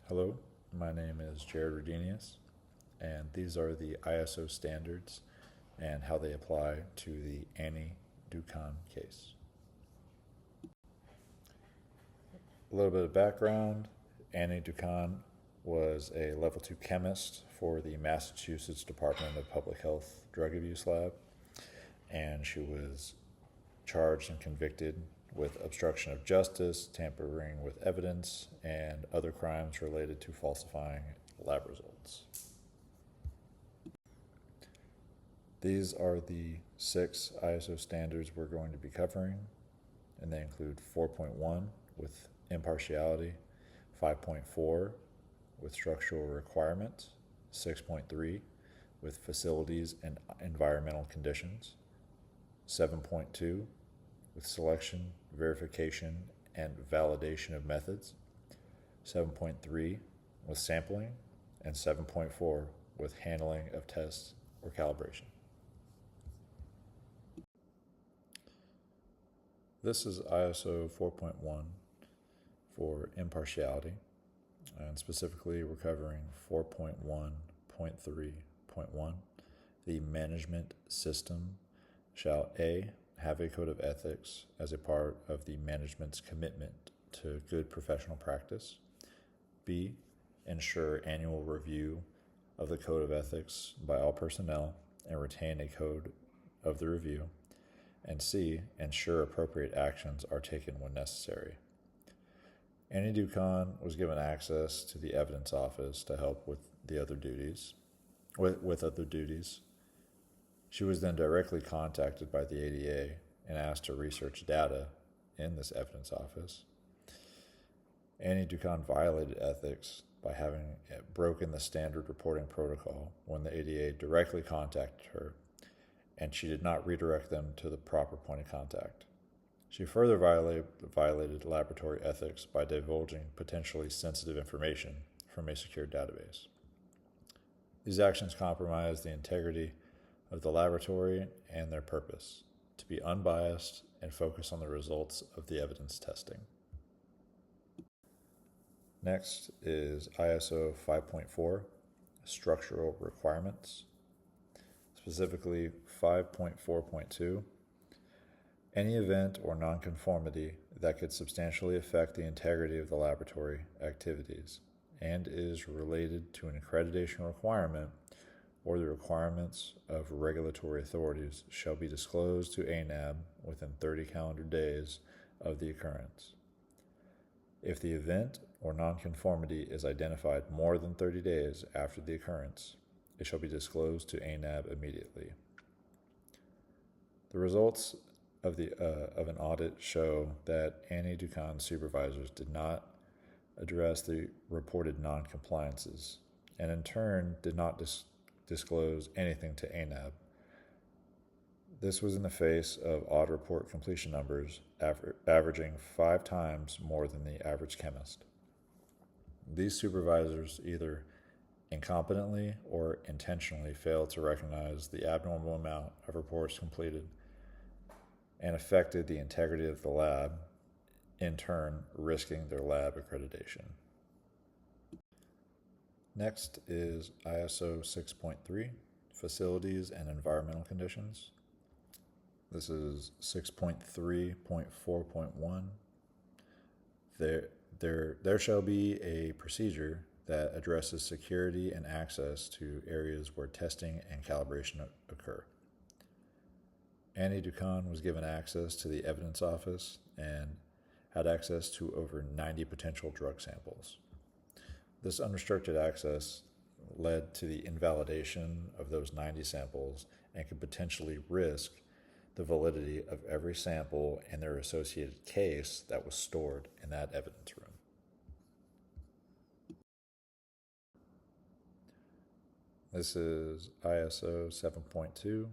Hello, my name is Jered-Redenius, and these are the ISO standards and how they apply to the Annie Dukan case. A little bit of background. Annie Dukan was a level 2 chemist for the Massachusetts Department of Public Health Drug Abuse Lab, and she was charged and convicted with obstruction of justice, tampering with evidence, and other crimes related to falsifying lab results. These are the 6 ISO standards we're going to be covering, and they include 4.1 with impartiality, 5.4 with structural requirements, 6.3 with facilities and environmental conditions, 7.2 with selection, verification, and validation of methods, 7.3 with sampling, and 7.4 with handling of tests or calibration. This is ISO 4.1 for impartiality, and specifically we're covering 4.1.3.1. The management system shall A, have a code of ethics as a part of the management's commitment to good professional practice. B, ensure annual review of the code of ethics by all personnel and retain a code of the review. And C, ensure appropriate actions are taken when necessary. Annie Dukan was given access to the evidence office to help with the other duties. She was then directly contacted by the ADA and asked to research data in this evidence office. Annie Dukan violated ethics by having broken the standard reporting protocol when the ADA directly contacted her, and she did not redirect them to the proper point of contact. She further violated laboratory ethics by divulging potentially sensitive information from a secure database. These actions compromise the integrity of the laboratory and their purpose, to be unbiased and focus on the results of the evidence testing. Next is ISO 5.4, structural requirements, specifically 5.4.2. Any event or nonconformity that could substantially affect the integrity of the laboratory activities and is related to an accreditation requirement or the requirements of regulatory authorities shall be disclosed to ANAB within 30 calendar days of the occurrence. If the event or nonconformity is identified more than 30 days after the occurrence, it shall be disclosed to ANAB immediately. The results of an audit show that Annie Dukan's supervisors did not address the reported non-compliances, and in turn did not disclose anything to ANAB. This was in the face of audit report completion numbers averaging 5 times more than the average chemist. These supervisors either incompetently or intentionally failed to recognize the abnormal amount of reports completed and affected the integrity of the lab, in turn risking their lab accreditation. Next is ISO 6.3, facilities and environmental conditions. This is 6.3.4.1. There shall be a procedure that addresses security and access to areas where testing and calibration occur. Annie Dukan was given access to the evidence office and had access to over 90 potential drug samples. This unrestricted access led to the invalidation of those 90 samples and could potentially risk the validity of every sample and their associated case that was stored in that evidence room. This is ISO 7.2,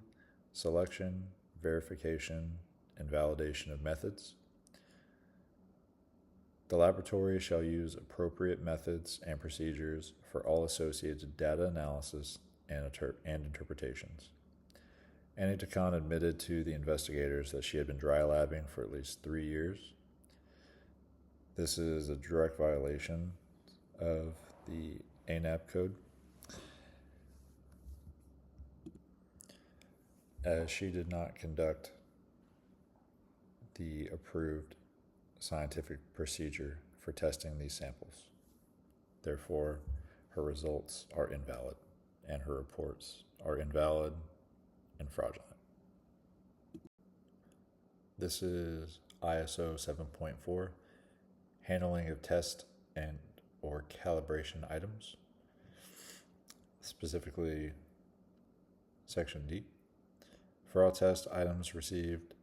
selection, verification, and validation of methods. The laboratory shall use appropriate methods and procedures for all associated data analysis and interpretations. Annie Dukan admitted to the investigators that she had been dry labbing for at least 3 years. This is a direct violation of the ANAB code, as she did not conduct the approved scientific procedure for testing these samples. Therefore, her results are invalid, and her reports are invalid and fraudulent. This is ISO 7.4, handling of test and or calibration items, specifically Section D. For all test items received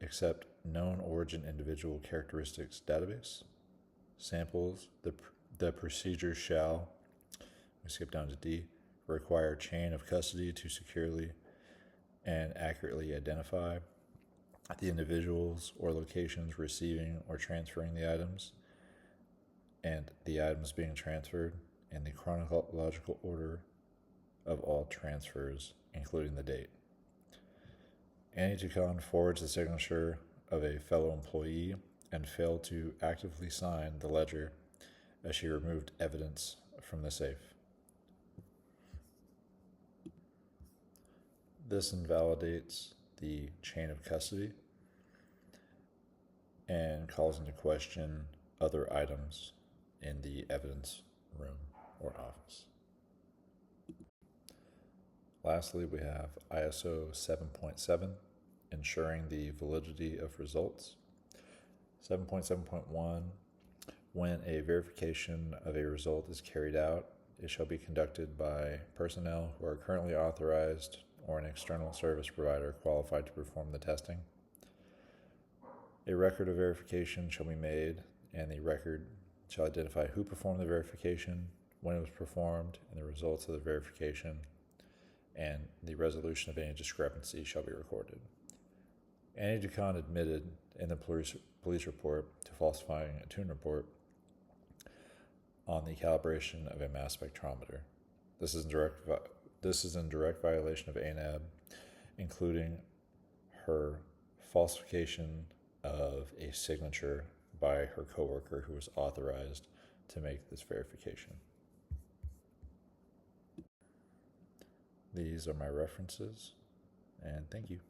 except known origin individual characteristics database, samples, the procedure shall, we skip down to D, require chain of custody to securely and accurately identify the individuals or locations receiving or transferring the items, and the items being transferred in the chronological order of all transfers, including the date. Annie Ducon forwards the signature of a fellow employee and failed to actively sign the ledger as she removed evidence from the safe. This invalidates the chain of custody and calls into question other items in the evidence room or office. Lastly, we have ISO 7.7, ensuring the validity of results. 7.7.1, when a verification of a result is carried out, it shall be conducted by personnel who are currently authorized or an external service provider qualified to perform the testing. A record of verification shall be made, and the record shall identify who performed the verification, when it was performed, and the results of the verification, and the resolution of any discrepancy shall be recorded. Annie Ducon admitted in the police report to falsifying a tune report on the calibration of a mass spectrometer. This is in direct violation of ANAB, including her falsification of a signature by her coworker who was authorized to make this verification. These are my references, and thank you.